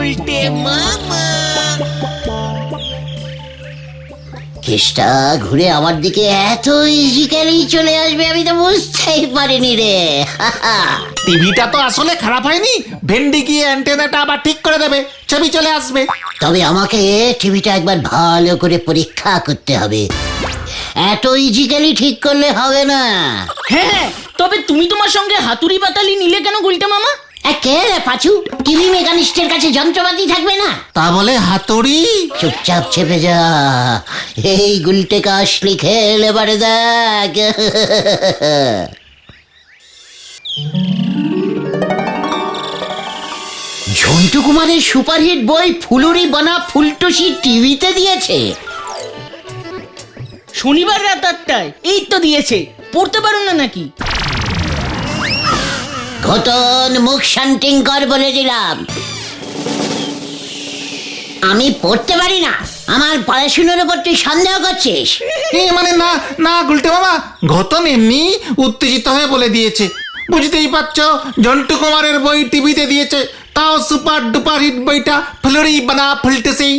গুলটে মামা। কেসটা ঘুরে আমার দিকে এত ইজিক্যালি চলে আসবে আমি তো বুঝতেই পারিনি রে। টিভিটা তো আসলে খারাপ হয়নি, ভেন্ডি গিয়ে অ্যান্টেনাটা আবার ঠিক করে দেবে, ছবি চলে আসবে। তবে আমাকে টিভিটা একবার ভালো করে পরীক্ষা করতে হবে, এত ইজিক্যালি ঠিক করলে হবে না। হ্যাঁ, তবে তুমি তোমার সঙ্গে হাতুড়ি পাতালি নিলে কেন গুলটে মামা? কে রে পাচু, টিভি মেকানিস্টের কাছে যন্ত্রপাতি থাকবে না? তা বলে হাতুড়ি? চুপচাপ চেপে যা, এই গুলটে কাশ লিখে এবারে দেখ। ঝন্টু কুমারের সুপারহিট বই ফুলুরি বানা ফুলটুসি টিভিতে দিয়েছে। শনিবার রাত 8টায় এই তো দিয়েছে, পড়তে পারো না নাকি? ঘটন মুখ শান্তিং কর বলে দিলাম, আমি পড়তে পারি না। আমার পড়াশুনোর উপর তুই সন্দেহ করছিস? মানে না না গুলটে মামা, ঘটন এমনি উত্তেজিত হয়ে বলে দিয়েছে। বুঝতেই পারছো, ঝন্টু কুমারের বই টিভিতে দিয়েছে, তাও সুপার ডুপার হিট বইটা ফুলুরি বানা ফুলটেছি।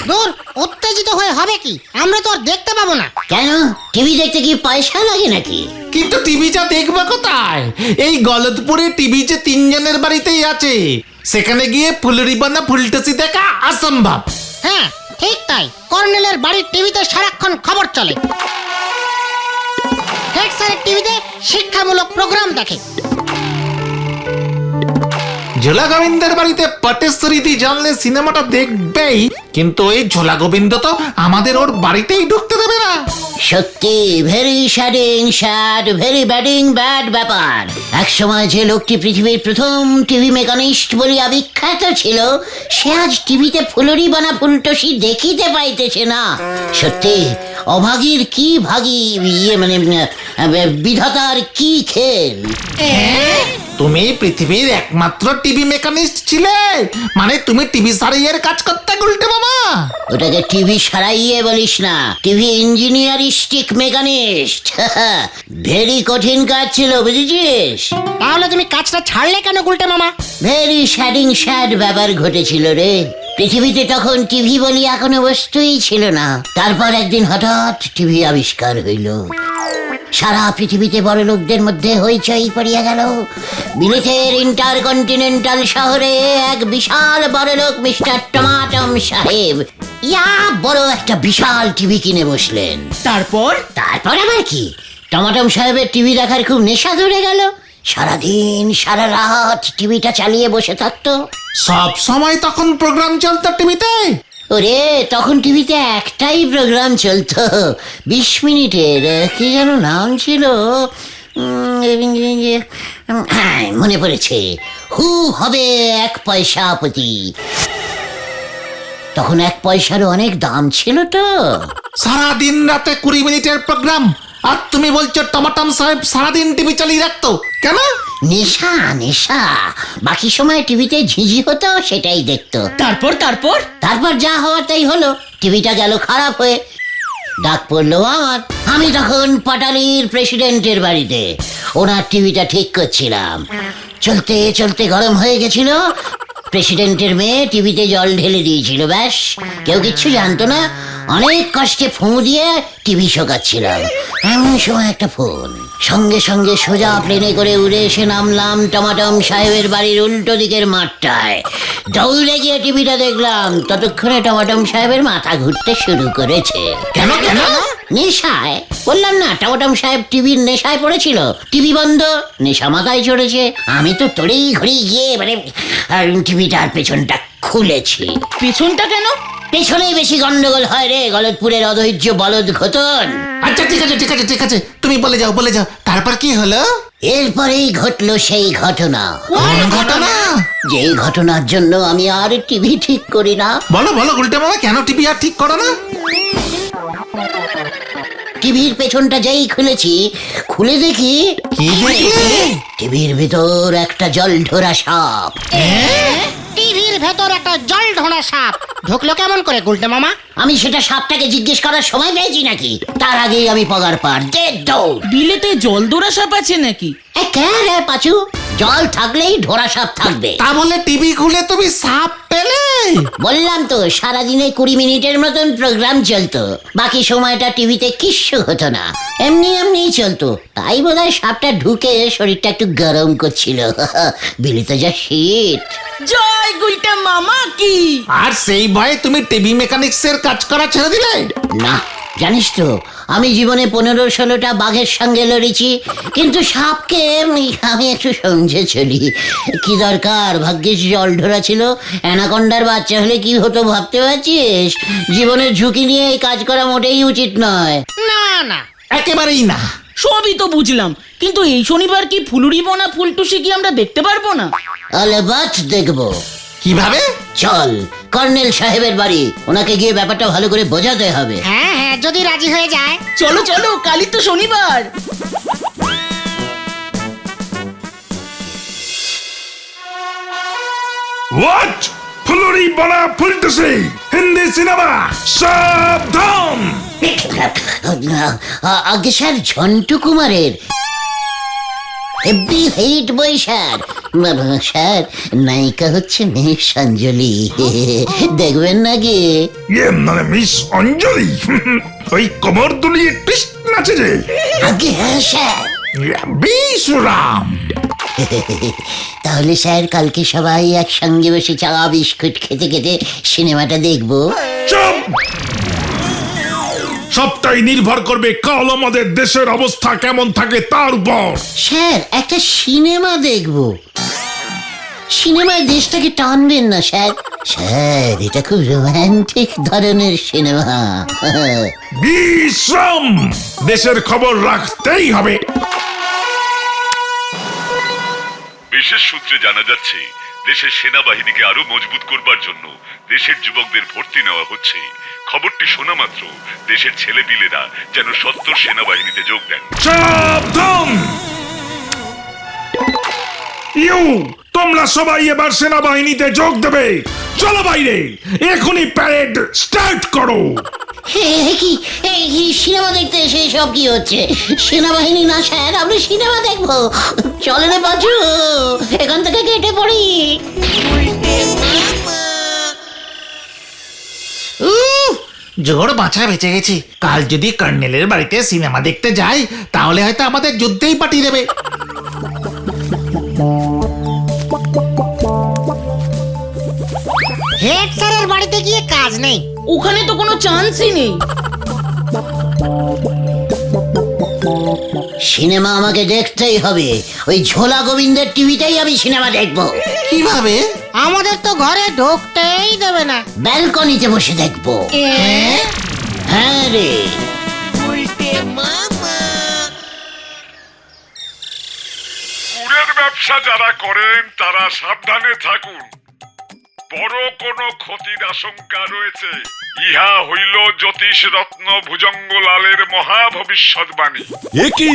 দূর, উত্তেজিত হয়ে হবে কি? আমরা তো আর দেখতে পাবো না। কেন, টিভি দেখতে কি পয়সা লাগে নাকি? কিন্তু টিভিটা দেখবে কোথায়? এই গলতপুরে টিভি যে 3 জনের বাড়িতেই আছে, সেখানে গিয়ে ফুলুরি বানা ফুলটেছি দেখা অসম্ভব। হ্যাঁ ঠিক তাই, কর্নেলের বাড়ির টিভিতে সারাক্ষণ খবর চলে। হেড স্যারের টিভিতে শিক্ষামূলক প্রোগ্রাম দেখে। ঝোলা গোবিন্দের বাড়িতে পটেশ্বরীদি জানলে সিনেমাটা দেখবেই, কিন্তু ওই ঝোলা গোবিন্দ তো আমাদের ওর বাড়িতেই ঢুকতে দেবে না। সত্যি ভেরি স্যাড, ভেরি ব্যাড ব্যাপার। এক সময় যে লোকটি পৃথিবীর প্রথম টিভি মেকানিস্ট বলে বিখ্যাত ছিল, সে আজ টিভিতে ফুলুরি বানা ফুলটসি দেখিতে পাইতেছে না। সত্যি অভাগীর কি ভাগী, মানে বিধাতার কি খেল। তুমি পৃথিবীর একমাত্র টিভি মেকানিস্ট ছিলে, মানে তুমি টিভি সারাইয়ের কাজ করতে গুলটে মামা। ওটাকে টিভি সারাইয়ে বলিস না, টিভি ইঞ্জিনিয়ারিস্টিক মেকানিস্ট। ভেরি কঠিন কাজ ছিল, বুঝেছিস? তাহলে তুমি কাজটা ছাড়লে কেন গুলটে মামা? ভেরি স্যাড ব্যাপার ঘটেছিল রে। পৃথিবীতে তখন টিভি বলি কোনো বস্তুই ছিল না। তারপর একদিন হঠাৎ টিভি আবিষ্কার হইল। সারা পৃথিবীতে বড় লোকদের মধ্যে হইচই পড়িয়া গেল। বিলেতের ইন্টারকন্টিনেন্টাল শহরে এক বিশাল বড় লোক মিস্টার টমাটম সাহেব বড় একটা বিশাল টিভি কিনে বসলেন। তারপর আবার কি, টমাটম সাহেবের টিভি দেখার খুব নেশা ধরে গেল। সারাদিন সারা রাত টিভিটা চালিয়ে বসে থাকতো। সব সময় তখন প্রোগ্রাম চলতো টিভিতে? ওরে, তখন টিভিতে একটাই প্রোগ্রাম চলতো, 20 মিনিটের, কি যেন নাম ছিল, মনে পড়েছে, হু হবে 1 পয়সা প্রতি। তখন 1 পয়সারও অনেক দাম ছিল তো। সারাদিন রাতে 20 মিনিটের প্রোগ্রাম, আর তুমি বলছো টমাটম সাহেব সারাদিন টিভি চালিয়ে রাখতো কেন? নেশা। বাকি সময় টিভিতে ঝিঝি হতো, সেটাই দেখতো। তারপর যা হওয়ার তাই হলো, টিভিটা গেল খারাপ হয়ে। ডাক পড়লো আমার। আমি তখন পাটালির প্রেসিডেন্টের বাড়িতে ওনার টিভিটা ঠিক করছিলাম। চলতে গরম হয়ে গেছিল। প্রেসিডেন্টের মেয়ে টিভিতে জল ঢেলে দিয়েছিল, ব্যাস, কেউ কিচ্ছু জানতো না। অনেক কষ্টে ফুঁ দিয়ে টিভি শোকাচ্ছিলাম, এমন সময় একটা ফোন। সঙ্গে সোজা প্লেনে করে উড়ে এসে নামলাম টমাটম সাহেবের বাড়ির উল্টো দিকের মাঠটায়। দৌড়ে গিয়ে টিভিটা দেখলাম, ততক্ষণে টমাটম সাহেবের মাথা ঘুরতে শুরু করেছে। কেন? নেশায়, বললাম না, টমাটম সাহেব টিভির নেশায় পড়েছিল। টিভি বন্ধ, নেশা মাথায় চড়েছে। আমি তো তড়েই ঘড়ি গিয়ে টিভিটার পেছনটা খুলেছি। পেছনটা কেন? পেছনেই বেশি গন্ডগোল হয় রে, গলতপুরের অধৈর্য বলদ ঘটন। আচ্ছা ঠিক আছে, তুমি বলে যাও। তারপর কি হলো? এরপরেই ঘটলো সেই ঘটনা। কোন ঘটনা? যেই ঘটনার জন্য আমি আর টিভি ঠিক করি না। বলো গুলটে মামা, কেন টিভি আর ঠিক করো না? টিভির পেছনটা যেই খুলেছি, খুলে দেখি কি দেখলে? টিভির ভিতর একটা জলঢোরা সাপ। টিভির টিভির ভেতর একটা জল ঢোড়া সাপ ঢুকলো কেমন করে গুলটে মামা? আমি সেটা সাপটাকে জিজ্ঞেস করার সময় পেয়েছি নাকি? তার আগেই আমি পগার পার দে দৌড়। বিলেতে জলদোরা সাপ আছে নাকি? কে রে পাচু? জল থাকলেই ঢোড়া সাপ থাকবে। তা বলে টিভি খুলে তুমি সাপ পেলে? বললাম তো সারাদিনে 20 মিনিটের মতন প্রোগ্রাম চলতো, বাকি সময়টা টিভিতে কিচ্ছু হতো না, এমনি এমনিই চলতো। তাই বোধহয় সাপটা ঢুকে শরীরটা একটু গরম করছিল। বিলিতে যা শীত। জয় গুলটে মামা কি! আর সেই ভয়ে তুমি টিভি মেকানিক্সের কাজ করা ছেড়ে দিলে? না, জানিস তো আমি জীবনে 15-16টা বাঘের সঙ্গে লড়েছি, কিন্তু সাপকে আমি একটু সমঝে চলি। কি দরকার? ভাগ্যিস জল ঢোরা ছিল, অ্যানাকন্ডার বাচ্চা হলে কি হতো ভাবতে পারছিস? জীবনের ঝুঁকি নিয়ে এই কাজ করা মোটেই উচিত নয়। না না, একেবারেই না। সবই তো বুঝলাম, কিন্তু এই শনিবার কি ফুলুরি বোনা ফুলটুসি কি আমরা দেখতে পারবো না? আলেবাত দেখবো। কিভাবে? চল কর্নেল সাহেবের বাড়ি, ওনাকে গিয়ে ব্যাপারটা ভালো করে বোঝাতে হবে। হ্যাঁ হ্যাঁ, যদি রাজি হয়ে যায়। চলো চলো, কালই তো শনিবার। What? ফুলুরি বনা ফুলটুসি হিন্দি সিনেমা সাবধান! আগে স্যার ঝন্টু কুমারের হেভি হিট বই স্যার। স্যার নায়িকা হচ্ছে মিস অঞ্জলি, দেখবেন নাকি? মানে মিস অঞ্জলি ওই কোমর দুলিয়ে টুইস্ট নাচে যে? আগে হ্যাঁ স্যার। বিশুরাম! তাহলে স্যার কালকে সবাই একসঙ্গে বসে চা বিস্কুট খেতে খেতে সিনেমাটা দেখবো। চুপ! সবটাই নির্ভর করবে কাল আমাদের দেশের অবস্থা কেমন থাকে তার উপর। স্যার একটা সিনেমা দেখবো। সিনেমায় দেশটাকে টানবেন না স্যার? স্যার এটা খুব রোমান্টিক ধরনের সিনেমা। বিশ্রাম! দেশের খবর রাখতেই হবে। বিশেষ সূত্রে জানা যাচ্ছে দেশের সেনাবাহিনীকে আরো মজবুত করবার জন্য দেশের যুবকদের ভর্তি নেওয়া হচ্ছে। খবরটি শোনা মাত্র দেশের ছেলেপিলেরা যেন সত্তর সেনাবাহিনীতে যোগ দেন। সাবধান! তোমরা সবাই এবার সেনাবাহিনীতে যোগ দেবে। চলো বাইরে, এখনই প্যারেড স্টার্ট করো। কি সিনেমা দেখতে এসে সব কি হচ্ছে? সেনাবাহিনী না স্যার, আমরা সিনেমা দেখবো। চলে রে বাজু, এখান থেকে কেটে পড়ি। জোর বাঁচা বেঁচে গেছি। কাল যদি কর্নেলের বাড়িতে সিনেমা দেখতে যাই তাহলে হয়তো আমাদের যুদ্ধেই পাঠিয়ে দেবে। হেড স্যারের বাড়িতে গিয়ে কাজ নেই। ওখানে তো কোনো চান্সই নেই। সিনেমা আমাকে দেখতেই হবে। ওই ঝোলা গোবিন্দের টিভিতেই আমি সিনেমা দেখবো। কিভাবে? আমাদের তো ঘরে ঢুকতেই দেবে না। ব্যালকনিতে বসে দেখবো। হ্যাঁ রে। গুড়ের ব্যবসা যারা করেন তারা সাবধানে থাকুন, বড় কোনো ক্ষতির আশঙ্কা রয়েছে। ইহা হইল জ্যোতিষ রত্ন ভুজঙ্গলালের মহা ভবিষ্যৎবাণী। এ কি?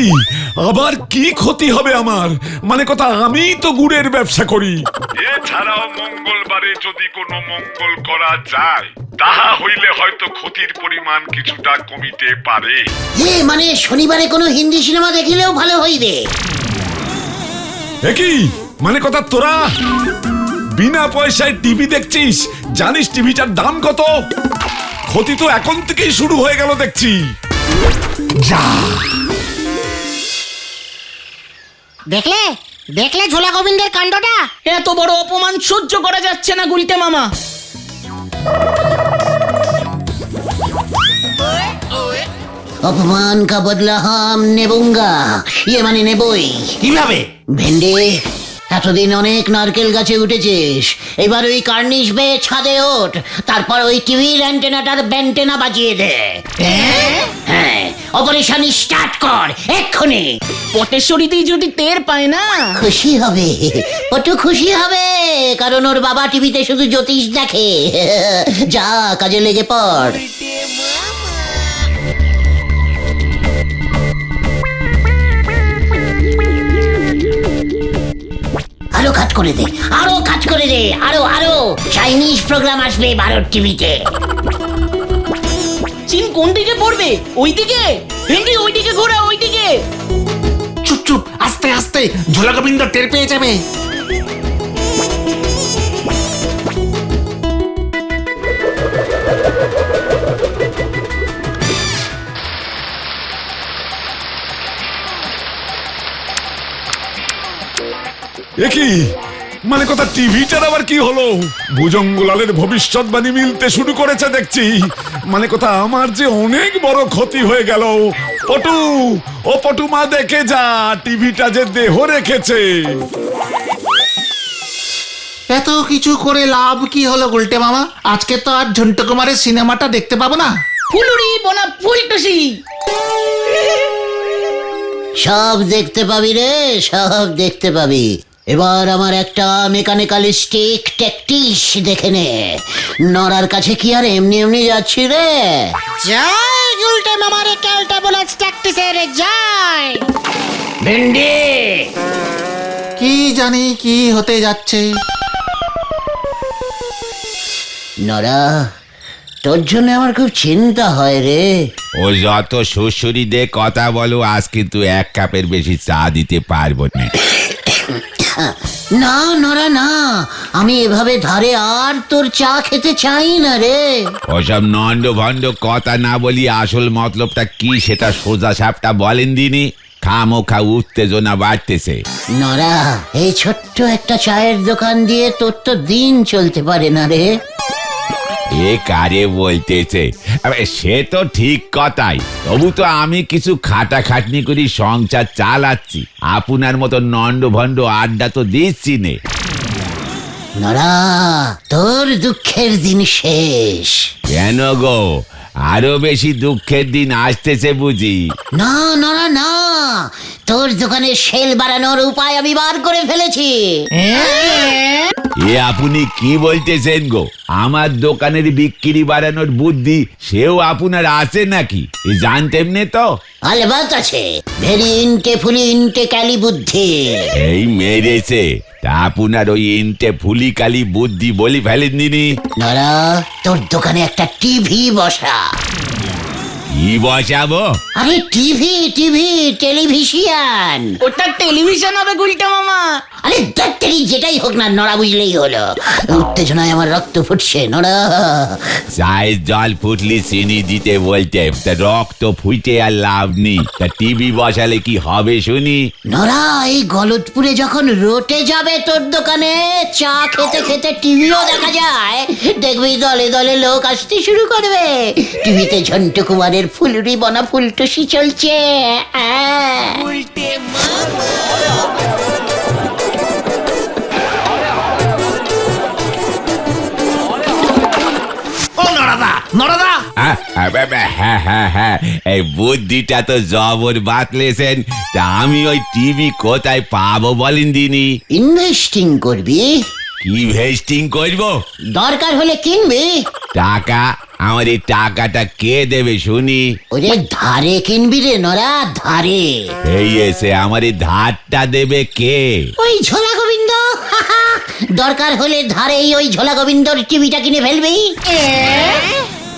আবার কি ক্ষতি হবে আমার? মানে কথা, আমি তো গুড়ের ব্যবসা করি। এছাড়াও মঙ্গলবারে যদি কোনো মঙ্গল করা যায় তাহা হইলে হয়তো ক্ষতির পরিমাণ কিছুটা কমিতে পারে। মানে শনিবারে কোনো হিন্দি সিনেমা দেখিলেও ভালো হইবে। এ কি? মানে কথা, তোরা বিনা পয়সায় টিভি দেখছিস? জানিস টিভিটার দাম কত? ক্ষতি তো এখন থেকেই শুরু হয়ে গেল দেখছি। যা! দেখলে দেখলে ঝোলা গোবিন্দের কাণ্ডটা? এত বড় অপমান সহ্য করা যাচ্ছে না গুলটে মামা। অপমান কা বদলা হাম নেবুঙ্গা, মানে নেবই। কিভাবে? ভেন্ডে, এতদিন অনেক নারকেল গাছে উঠেছিস, এবার ওই কার্নিশ বেয়ে ছাদে ওঠ, তারপর ওই টিভির অ্যান্টেনাটার ব্যান্টেনা বাজিয়ে দে। হ্যাঁ, অপারেশন স্টার্ট কর এক্ষুনি। পটেশ্বরীতেই যদি টের পায় না। খুশি হবে, কত খুশি হবে, কারণ ওর বাবা টিভিতে শুধু জ্যোতিষ দেখে। যা কাজে লেগে পড়। আরো আরো কাজ করে দে, আরো কাজ করে দে, আরো আরো চাইনিজ প্রোগ্রাম আসবে ভারত টিভিতে। চীন কোন দিকে পড়বে? ওইদিকে? ভেন্ডি ওইদিকে ঘোরা, ওইদিকে। চুপ চুপ, আস্তে আস্তে, ঝোলা গোবিন্দ টের পেয়ে যাবে। একই মানে কথা, টিভিটার আবার কি হলো? ভুজঙ্গলালের ভবিষ্যৎবাণী মিলতে শুরু করেছে দেখছি। মানে কথা, আমার যে অনেক বড় ক্ষতি হয়ে গেল। পটু, ও পটু মা, দেখে যা টিভিটা যে দেহ রেখেছে। এত কিছু করে লাভ কি হলো গুলটে মামা? আজকে তো আর ঝন্টু কুমারের সিনেমাটা দেখতে পাবো না। ফুলুরি বনা ফুলটুসি। সব দেখতে পাবি রে, সব দেখতে পাবি। এবার আমার একটা মেকানিক্যালিস্টিক ট্যাকটিস দেখে নে। নরার কাছে কি আর এমনি এমনি যাচ্ছি রে? জয় গুলটে মামারে ক্যালটা বলে প্র্যাকটিসের জয়। ভেন্ডি, কি জানি কি হতে যাচ্ছে। নরা, তোর জন্য আমার খুব চিন্তা হয় রে। ও যত শ্বশুরি দিয়ে কথা বলো, আজ কিন্তু এক কাপের বেশি চা দিতে পারবো না। না নরা না, আমি এভাবে ধারে আর তোর চা খেতে চাই না রে। ওসব নন্ড ভণ্ড কথা না বলি আসল মতলবটা কি সেটা সোজা সাপটা বলেন দিনি। খামোখা উত্তেজনা বাড়তেছে। নরা, এই ছোট্ট একটা চায়ের দোকান দিয়ে তোর তো দিন চলতে পারে না রে। এ কারে বলতেছে? আবে সে তো ঠিক কথাই, তবু তো আমি কিছু খাটাখাটনি করি সংসার চালাচ্ছি। আপনার মতো নন্ড ভণ্ড আড্ডা তো দিচ্ছি নে। নরা, তোর দুঃখের দিন শেষ। কেন গো, আরো বেশি দুঃখের দিন আসতেছে বুঝি? না নরা না, তোর দোকানে সেল বাড়ানোর উপায় আমি বার করে ফেলেছি। এ আপনি কি বলতেছেন গো? আমার দোকানের বিক্রি বাড়ানোর বুদ্ধি সেও আপনার আছে নাকি? এ জানতেন নে তো? আলবাত আছে, ভেরি ইনটে ফুলি ইনটে ক্যালি বুদ্ধি। এই মেরেছে তা আপনার ওই ইনটে ফুলি কালি বুদ্ধি বলি ফেলেন দিনি। নরা, তোর দোকানে একটা টিভি বসা। কি বসাবো? আরে টিভি টিভি, টেলিভিশন। ওটা টেলিভিশন হবে গুলটা মামা। আরে ডাক্তারি যেটাই হোক না, নড়া বুঝলেই হলো। উত্তেজনায় আমার রক্ত ফুটছে নড়া। চায়ের জল ফুটলি চিনি দিতে বলতে, তা রক্ত ফুটে আর লাভ নেই। তা টিভি বসালে কি হবে শুনি? নড়া, এই গলতপুরে যখন রোটে যাবে তোর দোকানে চা খেতে খেতে টিভিও দেখা যায়, দেখবি দলে দলে লোক আসতে শুরু করবে। টিভিতে ঝন্টু কুমারের ফুলুরি বনা ফুলটুসি চলছে। ও নরাদা, নরাদা, হ্যাঁ, এই বুদ্ধিটা তো জবর বাতলেছেন। তা আমি ওই টিভি কোথায় পাবো বলেন দিনি? ইনভেস্টিং করবি? কি ভেস্টিং করবো? দরকার হলে কিনবি। টাকা? আমার এই টাকাটা কে দেবে শুনি? ওরে ধারে কিনবি রে নরা, ধারে। এই এসে আমার এই ধারটা দেবে কে? ওই ঝোলা গোবিন্দ। দরকার হলে ধারেই ওই ঝোলা গোবিন্দর টিভিটা কিনে ফেলবি।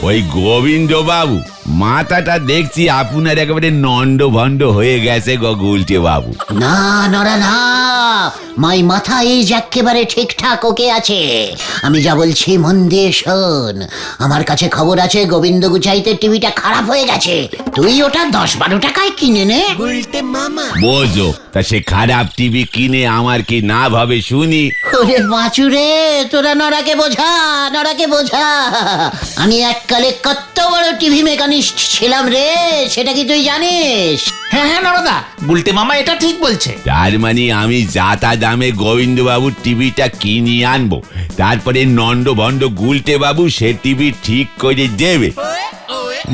ওই গোবিন্দ বাবু? মাথাটা দেখছি আপনার একেবারে নন্ড ভণ্ড হয়ে গেছে গো গুলটে বাবু। না নরা না, মাই মাথা এই একেবারে ঠিকঠাক ওকে আছে। আমি যা বলছি মন দিয়ে শোন। আমার কাছে খবর আছে গোবিন্দ গুচাইতে টিভিটা খারাপ হয়ে গেছে। তুই ওটা 10-12 টাকায় কিনে নে। বোঝো, তা সে খারাপ টিভি কিনে আমার কি না ভাবে শুনি? ওরে বাঁচুরে, তোরা নরাকে বোঝা, নরাকে বোঝা। আমি এককালে কত বড় টিভি মেকানিস্ট ছিলাম রে, সেটা কি তুই জানিস? হ্যাঁ হ্যাঁ নরাদা, গুলটে মামা এটা ঠিক বলছে। তার মানে আমি যাতা দামে গোবিন্দ বাবুর টিভিটা কিনে আনবো, তারপরে নন্ড ভণ্ড গুলটে বাবু সে টিভি ঠিক করে দেবে।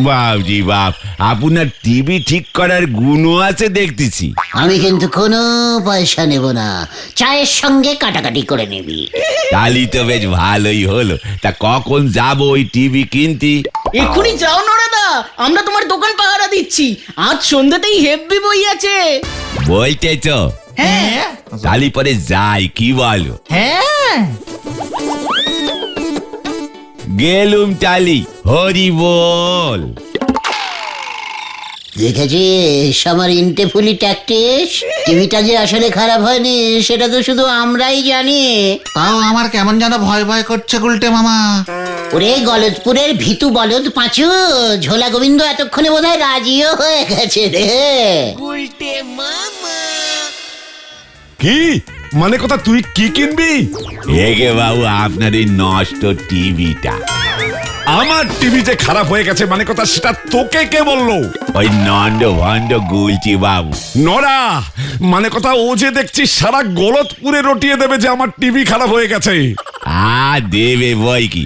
বাবজি বাপ, আপনার টিভি ঠিক করার গুণও আছে দেখতেছি। আমি কিন্তু কোনো পয়সা নেব না, চায়ের সঙ্গে কাটাকাটি করে নিবি। তালি তো বেশ ভালোই হলো। তা কখন যাবো ওই টিভি কিনতে? এক্ষুনি যাও নরাদা, আমরা তোমার দোকান পাহারা দিচ্ছি। আজ সন্ধ্যাতেই হেব্বি বই আছে। বলতেছ? হ্যাঁ তালি পরে যাই, কি বলো? হ্যাঁ গেলুম তালি, হরি বল। দেখেছিস আমার ইন্টে ফুলি ট্যাকটিস? টিভিটা যে আসলে খারাপ হয়নি সেটা তো শুধু আমরাই জানি। তাও আমার কেমন যেন ভয় ভয় করছে গুলটে মামা। ওরে গলদপুরের ভিতু বলদ পাঁচু, ঝোলা গোবিন্দ এতক্ষণে বোধহয় রাজিও হয়ে গেছে রে। কি মানে কথা, তুই কি কিনবি? এগে বাবু, আপনার এই নষ্ট টিভিটা। আমার টিভি যে খারাপ হয়ে গেছে মানে কথা, সেটা তোকে কে বললো? ওই নন্দ ভন্ড গুলছি বাবু। নরা, মানে কথা ও যে দেখছি সারা গলতপুরে রটিয়ে দেবে যে আমার টিভি খারাপ হয়ে গেছে। দেবে বই কি,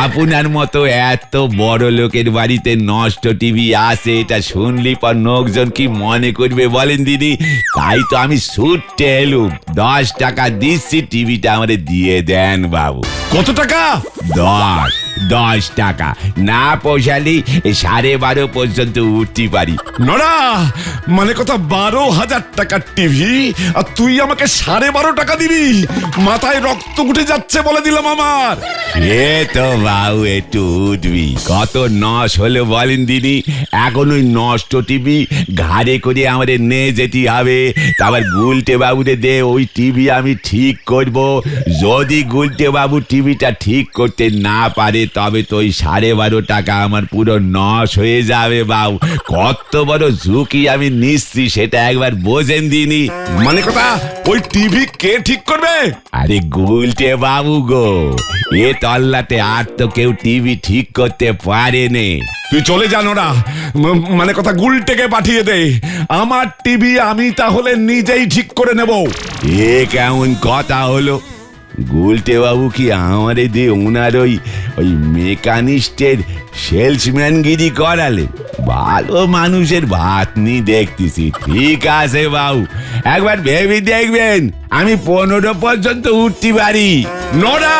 আপনার মতো এত বড় লোকের বাড়িতে নষ্ট টিভি আসে এটা শুনলি পর লোকজন কি মনে করবে বলেন দিদি? তাই তো আমি ছুটতে এলুম। 10 টাকা দিচ্ছি, টিভিটা আমারে দিয়ে দেন বাবু। কত টাকা? 10 টাকা। না পোষালি 12.5 পর্যন্ত উঠতে পারি। নরা, মানে কথা 12,000 টাকার টিভি আর তুই আমাকে 12.5 টাকা দিবি? মাথায় রক্ত উঠে যাচ্ছে বলে দিলাম আমার। এ তো বাবু একটু উঠবি, কত নস হলো বলেন দিদি? এখন ওই নষ্ট টিভি ঘাড়ে করে আমাদের নিয়ে যেতে হবে, তারপর গুলটে বাবুরে দে ওই টিভি আমি ঠিক করব। যদি গুলটে বাবু টিভিটা ঠিক করতে না পারে তবে তো ওই 12.5 টাকা আমার পুরো নস হয়ে যাবে বাবু। কত বড় ঝুঁকি আমি নিচ্ছি সেটা একবার বোঝেন দিনি। মানে কথা ওই টিভি কে ঠিক করবে? আরে গুলটে বাবু গো, এ তল্লাতে আর তো কেউ টিভি ঠিক করতে পারেনি। তুই চলে যা নরা, মানে কথা গুলটেকে পাঠিয়ে দে। আমার টিভি আমি তাহলে নিজেই ঠিক করে নেব। এ কেমন কথা হলো? গুলটে বাবু কি আমারে দিয়ে ওনার ওই মেকানিস্টের সেলসম্যানগিরি করালে? ভালো মানুষের ভাত নি দেখতেছি। ঠিক আছে বাবু, একবার ভেবে দেখবেন আমি 15 পর্যন্ত উঠতে পারি। নরা,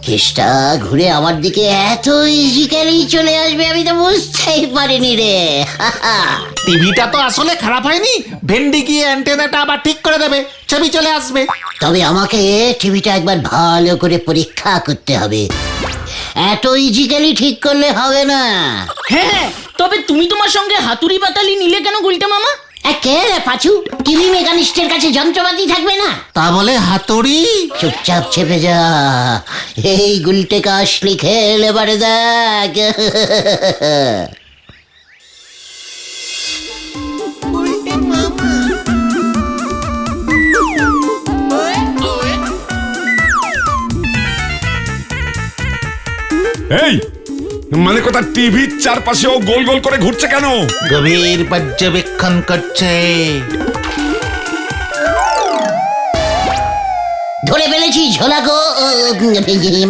কেসটা ঘুরে আমার দিকে এত ইজিক্যালি চলে আসবে আমি তো বুঝতেই পারিনি রে। টিভিটা তো আসলে খারাপ হয়নি, ভেন্ডি গিয়ে অ্যান্টেনাটা আবার ঠিক করে দেবে, ছবি চলে আসবে। তবে আমাকে টিভিটা একবার ভালো করে পরীক্ষা করতে হবে। এত ইজিক্যালি ঠিক করলে হবে না। হ্যাঁ, তবে তুমি তোমার সঙ্গে হাতুড়ি পাতালি নিলে কেন গুলটে মামা? কে রে পাঁচু, টিভি মেকানিস্টের কাছে যন্ত্রপাতি থাকবে না? তা বলে হাতুড়ি? চুপচাপ চেপে যা, এই গুলটে কাশ লিখে এবারে দেখ। এই মানে কথা টিভির চারপাশেও গোল গোল করে ঘুরছে কেন? গভীর পর্যবেক্ষণ করছে। ধরে ফেলেছি ঝোলা গো,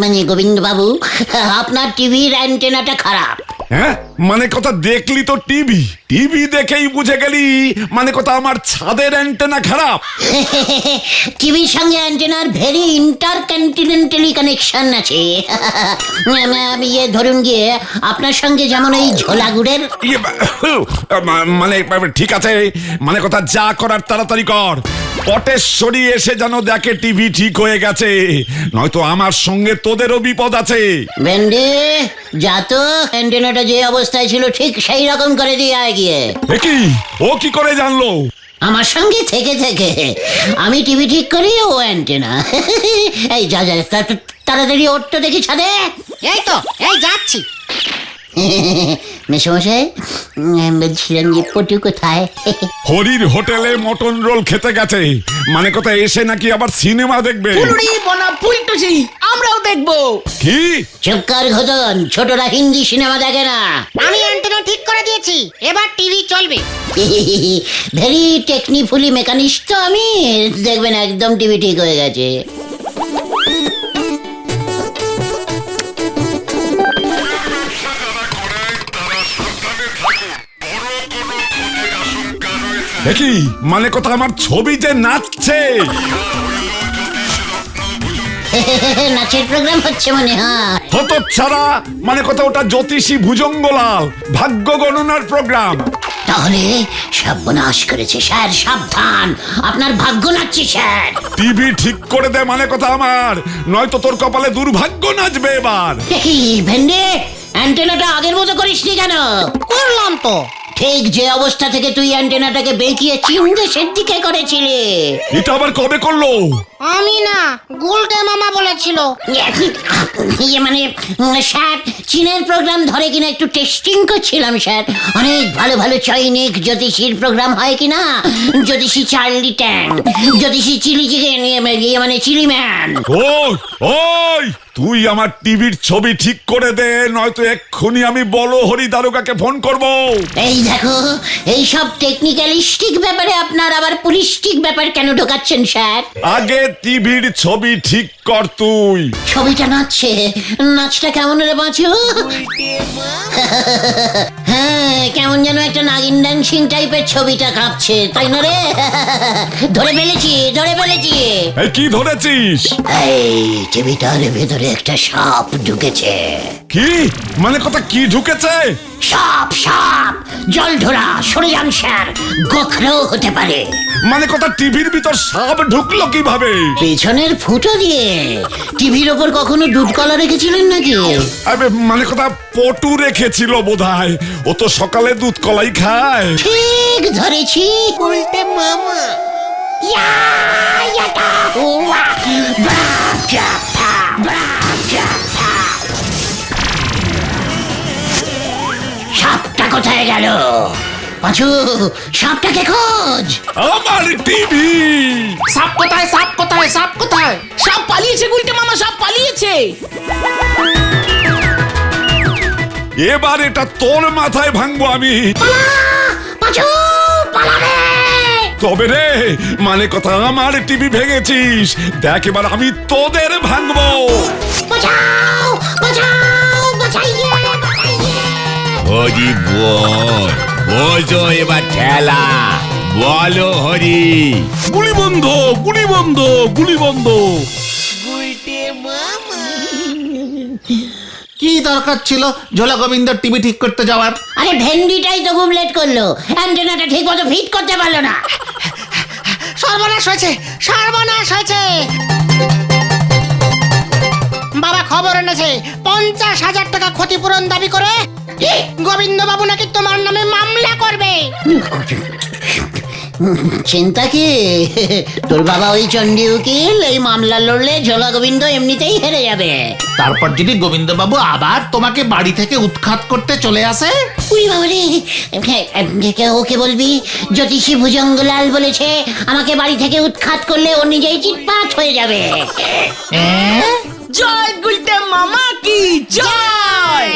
মানে গোবিন্দ বাবু, আপনার টিভির অ্যান্টেনাটা খারাপ। হ্যাঁ, মানে কথা দেখলি তো টিভি, টিভি দেখেই বুঝে গেলি মানে কথা আমার ছাদের অ্যান্টেনা খারাপ? টিভির সঙ্গে অ্যান্টেনার ভেরি ইন্টারকন্টিনেন্টালি কানেকশন আছে। আমি ধরুন গিয়ে আপনার সঙ্গে যেমন এই ঝোলাগুড়ের। মানে ঠিক আছে, মানে কথা যা করার তাড়াতাড়ি কর। পটেশ্বরী এসে যেন দেখে টিভি ঠিক হয়ে গেছে, নয়তো আমার সঙ্গে তোদেরও বিপদ আছে। ভেন্ডি যা তো, অ্যান্টেনাটা যে অবস্থায় ছিল ঠিক সেই রকম করে দিয়ে আয় গিয়ে। কি ও কি করে জানলো? আমার সঙ্গে থেকে থেকে আমি টিভি ঠিক করি, ও অ্যান্টেনা। এই যা যা তাড়াতাড়ি ওর তো দেখি ছাদে। এই তো, এই যাচ্ছি। মেসমশাই বলছিলেন যে পটু কোথায়? হরির হোটেলে মটন রোল খেতে গেছে, মানে কথা এসে নাকি আবার সিনেমা দেখবে। ফুলুরি বনা ফুলটুসি, আমরাও দেখবো। কি? চুপ কর ঘোদন, ছোটরা হিন্দি সিনেমা দেখে না। আমি অ্যান্টেনা ঠিক করে দিয়েছি, এবার টিভি চলবে। ভেরি টেকনিফুলি মেকানিস্ট তো আমি, দেখবেন একদম টিভি ঠিক হয়ে গেছে। দেখি মানে কথা আমার ছবি যে নাচছে। নাচের প্রোগ্রাম হচ্ছে মনে হয়। হতচ্ছাড়া, মানে কথা ওটা জ্যোতিষী ভুজঙ্গলাল ভাগ্য গণনার প্রোগ্রাম। তাহলে সর্বনাশ করেছে স্যার, সাবধান, আপনার ভাগ্য নাচছে স্যার। টিভি ঠিক করে দে, মানে কথা আমার, নয়তো তোর কপালে দুর্ভাগ্য নাচবে এবার। কি ভেন্ডে, অ্যান্টেনাটা আগের মতো করিসনি কেন? করলাম তো। ঠিক যে অবস্থা থেকে তুই অ্যান্টেনাটাকে বেঁকিয়ে চীন দেশের দিকে করেছিলি। এটা আবার কবে করলো? আমি না, গুলটে মামা বলেছিল। ইয়ে মানে স্যার, চীনের প্রোগ্রাম ধরে কিনা একটু টেস্টিং করছিলাম স্যার। অনেক ভালো ভালো চৈনিক জ্যোতিষীর প্রোগ্রাম হয় কিনা, জ্যোতিষী চার্লি ট্যাং, জ্যোতিষী চিলি চিকেন, ইয়ে মানে চিলি ম্যান। ওই ওই, তুই আমার টিভির ছবি ঠিক করে দে, নয়তো এক্ষুনি আমি বলো হরি দারোগাকে ফোন করব। এই দেখো, এই সব টেকনিক্যালিস্টিক ব্যাপারে আপনার আবার পুলিশটিক ব্যাপার কেন ঢোকাচ্ছেন স্যার? আগে টিভির ছবি ঠিক কর তুই। ছবিটা নাচছে, নাচটা কেমন রে বাঁচু? হ্যাঁ, কেমন যেন একটা নাগিন ড্যান্সিং টাইপের ছবিটা কাঁপছে, তাই না রে? ধরে ফেলেছি, ধরে ফেলেছি। এই কি ধরেছিস? এই টিভিটার ভেতরে একটা সাপ ঢুকেছে। কি মানে কথা, কি ঢুকেছে? সাপ, সাপ, জল ধরা, সরে যান স্যার, গোখরও হতে পারে। মানে কথা, টিভির ভিতর সাপ ঢুকলো কিভাবে? পেছনের ফুটো দিয়ে। টিভির ওপর কখনো দুধ কলা রেখেছিলেন নাকি? আবে মানে কথা, পটু রেখেছিল বোধহয়, ও তো সকালে দুধ কলাই খায়। ঠিক ধরেছি। উল্টে মামা। সাপটা কোথায় গেল? পাঁচু, সাপটাকে খোঁজ। আমার টিভি! সাপ কোথায়, সাপ কোথায়, সাপ কোথায়? সাপ পালিয়েছে গুলটে মামা, সাপ পালিয়েছে। এবার এটা তোর মাথায় ভাঙবো আমি। পাঁচু, পালা রে। তবে রে, মানে কথা, আমার টিভি ভেঙেছিস, দেখ এবার আমি তোদের ভাঙবো। বাঁচাও, বাঁচাও, বাঁচাইয়ে, বাঁচাইয়ে। হরি বল, বোঝো এবার ঠেলা, বলো হরি। গুলি বন্ধ, গুলি বন্ধ, গুলি বন্ধ। কি দরকার ছিল ঝোলা গোবিন্দর টিভি ঠিক করতে যাওয়ার? আরে ভেন্ডিটাই তো খুব লেট করলো, অ্যান্টেনাটা ঠিক মতো ফিট করতে পারলো না। সর্বনাশ হয়েছে, সর্বনাশ হয়েছে। বাবা খবর এনেছে 50,000 টাকা ক্ষতিপূরণ দাবি করে গোবিন্দ বাবু নাকি তোমার নামে মামলা করবে। চিন্তা কি, তোর বাবা ওই চণ্ডী উকিল, এই মামলা লড়লে ঝোলা গোবিন্দ এমনিতেই হেরে যাবে। তারপর যদি গোবিন্দবাবু আবার তোমাকে বাড়ি থেকে উৎখাত করতে চলে আসে? উই বাবারে, ওকে বলবি জ্যোতিষী ভুজঙ্গলাল বলেছে আমাকে বাড়ি থেকে উৎখাত করলে ও নিজেই চিৎপাত হয়ে যাবে। জয় গুলটে মামা কি জয়।